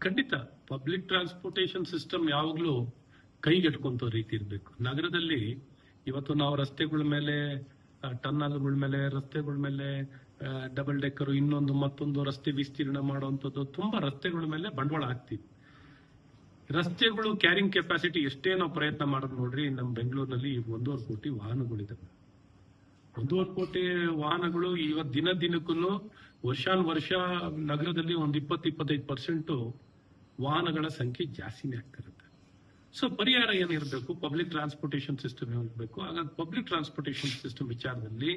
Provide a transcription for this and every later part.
ಖಂಡಿತ public transportation system ಯಾವಾಗ್ಲೂ ಕೈಗೆಟ್ಕೊಂತ ರೀತಿ ಇರಬೇಕು. ನಗರದಲ್ಲಿ ಇವತ್ತು ನಾವು ರಸ್ತೆಗಳ ಮೇಲೆ ಟನ್ನಲ್ಗಳ ಮೇಲೆ ರಸ್ತೆಗಳ ಮೇಲೆ ಡಬಲ್ ಡೆಕ್ಕರ್ ಇನ್ನೊಂದು ಮತ್ತೊಂದು ರಸ್ತೆ ವಿಸ್ತೀರ್ಣ ಮಾಡುವಂಥದ್ದು ತುಂಬಾ ರಸ್ತೆಗಳ ಮೇಲೆ ಬಂಡವಾಳ ಹಾಕ್ತೀವಿ. ರಸ್ತೆಗಳು ಕ್ಯಾರಿಂಗ್ ಕೆಪಾಸಿಟಿ ಎಷ್ಟೇ ನಾವು ಪ್ರಯತ್ನ ಮಾಡೋದು ನೋಡ್ರಿ, ನಮ್ಮ ಬೆಂಗಳೂರಿನಲ್ಲಿ 1.5 ಕೋಟಿ ವಾಹನಗಳಿದಾವೆ. 1.5 ಕೋಟಿ ವಾಹನಗಳು ಇವತ್ತು ದಿನಕ್ಕೂ ವರ್ಷಾನ್ ವರ್ಷ ನಗರದಲ್ಲಿ ಒಂದು 20-25% ವಾಹನಗಳ ಸಂಖ್ಯೆ ಜಾಸ್ತಿನೇ ಆಗ್ತಿರುತ್ತೆ. ಸೊ ಪರಿಹಾರ ಏನಿರಬೇಕು? ಪಬ್ಲಿಕ್ ಟ್ರಾನ್ಸ್ಪೋರ್ಟೇಷನ್ ಸಿಸ್ಟಮ್ ಏನಿರಬೇಕು? ಹಾಗಾಗಿ ಪಬ್ಲಿಕ್ ಟ್ರಾನ್ಸ್ಪೋರ್ಟೇಷನ್ ಸಿಸ್ಟಮ್ ವಿಚಾರದಲ್ಲಿ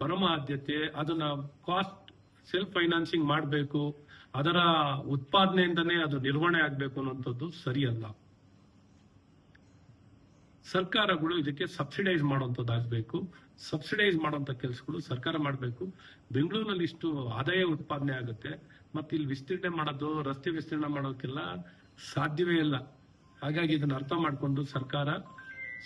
ಪರಮ ಆದ್ಯತೆ ಅದನ್ನ ಕಾಸ್ಟ್ ಸೆಲ್ಫ್ ಫೈನಾನ್ಸಿಂಗ್ ಮಾಡಬೇಕು, ಅದರ ಉತ್ಪಾದನೆಯಿಂದನೇ ಅದು ನಿರ್ವಹಣೆ ಆಗ್ಬೇಕು ಅನ್ನುವಂಥದ್ದು ಸರಿಯಲ್ಲ. ಸರ್ಕಾರಗಳು ಇದಕ್ಕೆ ಸಬ್ಸಿಡೈಸ್ ಮಾಡುವಂಥದ್ದಾಗಬೇಕು. ಸಬ್ಸಿಡೈಸ್ ಮಾಡುವಂತ ಕೆಲಸಗಳು ಸರ್ಕಾರ ಮಾಡಬೇಕು. ಬೆಂಗಳೂರಿನಲ್ಲಿ ಇಷ್ಟು ಆದಾಯ ಉತ್ಪಾದನೆ ಆಗುತ್ತೆ, ಮತ್ತೆ ಇಲ್ಲಿ ವಿಸ್ತೀರ್ಣೆ ಮಾಡೋದು, ರಸ್ತೆ ವಿಸ್ತೀರ್ಣ ಮಾಡೋಕ್ಕೆಲ್ಲ ಸಾಧ್ಯವೇ ಇಲ್ಲ. ಹಾಗಾಗಿ ಇದನ್ನ ಅರ್ಥ ಮಾಡಿಕೊಂಡು ಸರ್ಕಾರ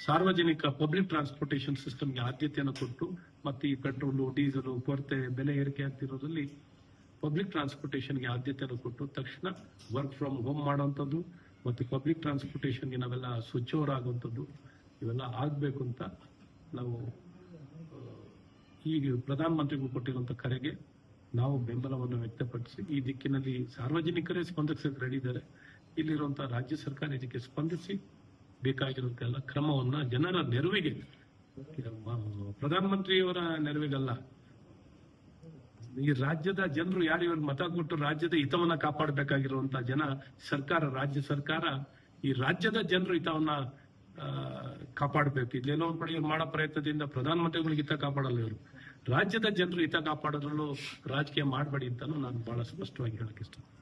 ಸಾರ್ವಜನಿಕ ಪಬ್ಲಿಕ್ ಟ್ರಾನ್ಸ್ಪೋರ್ಟೇಷನ್ ಸಿಸ್ಟಮ್ಗೆ ಆದ್ಯತೆಯನ್ನು ಕೊಟ್ಟು, ಮತ್ತೆ ಈ ಪೆಟ್ರೋಲು ಡೀಸೆಲು ಕೊರತೆ ಬೆಲೆ ಏರಿಕೆ ಆಗ್ತಿರೋದ್ರಲ್ಲಿ ಪಬ್ಲಿಕ್ ಟ್ರಾನ್ಸ್ಪೋರ್ಟೇಷನ್ಗೆ ಆದ್ಯತೆಯನ್ನು ಕೊಟ್ಟು ತಕ್ಷಣ ವರ್ಕ್ ಫ್ರಮ್ ಹೋಮ್ ಮಾಡುವಂಥದ್ದು ಮತ್ತು ಪಬ್ಲಿಕ್ ಟ್ರಾನ್ಸ್ಪೋರ್ಟೇಷನ್ಗೆ ನಾವೆಲ್ಲ ಸ್ವಿಚ್ ಓವರ್ ಆಗುವಂಥದ್ದು ಇವೆಲ್ಲ ಆಗಬೇಕು ಅಂತ ನಾವು ಈಗ ಪ್ರಧಾನಮಂತ್ರಿಗಳು ಕೊಟ್ಟಿರುವಂಥ ಕರೆಗೆ ನಾವು ಬೆಂಬಲವನ್ನು ವ್ಯಕ್ತಪಡಿಸಿ ಈ ದಿಕ್ಕಿನಲ್ಲಿ ಸಾರ್ವಜನಿಕರೇ ಸ್ಪಂದಿಸಕ್ಕೆ ರೆಡಿ ಇದ್ದಾರೆ. ಇಲ್ಲಿರುವಂತಹ ರಾಜ್ಯ ಸರ್ಕಾರ ಇದಕ್ಕೆ ಸ್ಪಂದಿಸಿ ಬೇಕಾಗಿರುವಂತ ಎಲ್ಲ ಕ್ರಮವನ್ನ ಜನರ ನೆರವಿಗೆ, ಪ್ರಧಾನಮಂತ್ರಿಯವರ ನೆರವಿಗಲ್ಲ, ಈ ರಾಜ್ಯದ ಜನರು ಯಾರು ಇವರು ಮತ ಕೊಟ್ಟು ರಾಜ್ಯದ ಹಿತವನ್ನ ಕಾಪಾಡಬೇಕಾಗಿರುವಂತಹ ಜನ ಸರ್ಕಾರ, ರಾಜ್ಯ ಸರ್ಕಾರ ಈ ರಾಜ್ಯದ ಜನರ ಹಿತವನ್ನ ಕಾಪಾಡಬೇಕು. ಇಲ್ಲೆಲ್ಲೋ ಒಂದ್ ಕಡೆ ಇವ್ರು ಮಾಡೋ ಪ್ರಯತ್ನದಿಂದ ಪ್ರಧಾನಮಂತ್ರಿಗಳಿಗೆ ಹಿತ ಕಾಪಾಡಲ್ಲ, ಇವರು ರಾಜ್ಯದ ಜನರು ಹಿತ ಕಾಪಾಡೋದ್ರಲ್ಲೂ ರಾಜಕೀಯ ಮಾಡಬೇಡಿ ಅಂತಾನು ನಾನು ಬಹಳ ಸ್ಪಷ್ಟವಾಗಿ ಹೇಳಕ್ ಇಷ್ಟ.